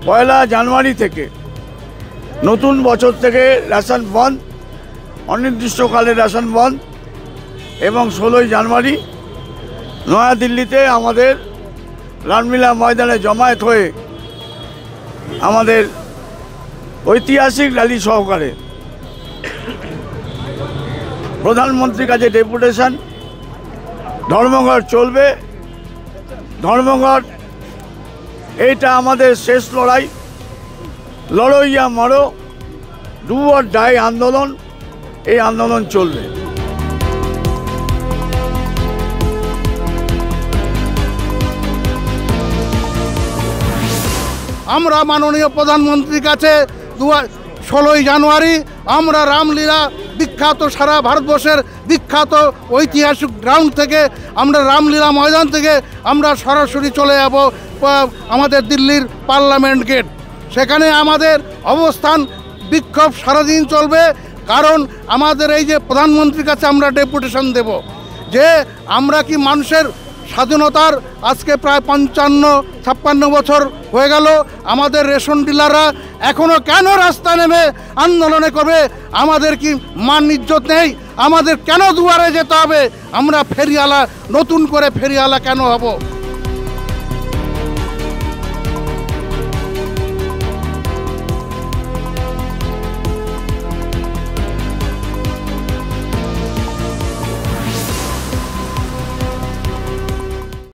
পয়লা জানুয়ারি থেকে নতুন বছর থেকে রেশন বন্ধ, অনির্দিষ্টকালে রেশন বন্ধ এবং 16ই জানুয়ারি নয়াদিল্লিতে আমাদের রামলীলা ময়দানে জমায়েত হয়ে আমাদের ঐতিহাসিক র্যালি সহকারে প্রধানমন্ত্রীর কাছে ডেপুটেশন। ধর্মঘট চলবে, ধর্মঘট এইটা আমাদের শেষ লড়াই, লড়ইয়া মরো, ডু অর ডাই আন্দোলন, এই আন্দোলন চলবে। আমরা মাননীয় প্রধানমন্ত্রীর কাছে 16ই জানুয়ারি আমরা রামলীলা বিখ্যাত, সারা ভারতবর্ষের বিখ্যাত ঐতিহাসিক গ্রাউন্ড থেকে আমরা রামলীলা ময়দান থেকে আমরা সরাসরি চলে যাব আমাদের দিল্লির পার্লামেন্ট গেট। সেখানে আমাদের অবস্থান বিক্ষোভ সারাদিন চলবে, কারণ আমাদের এই যে প্রধানমন্ত্রীর কাছে আমরা ডেপুটেশন দেব যে আমরা কি মানুষের স্বাধীনতার আজকে প্রায় 55-56 বছর হয়ে গেল, আমাদের রেশন ডিলাররা এখনও কেন রাস্তা নেমে আন্দোলনে করবে? আমাদের কি মান ইজ্জত নেই? আমাদের কেন দুয়ারে যেতে হবে? আমরা ফেরিওয়ালা, নতুন করে ফেরিওয়ালা কেন হব?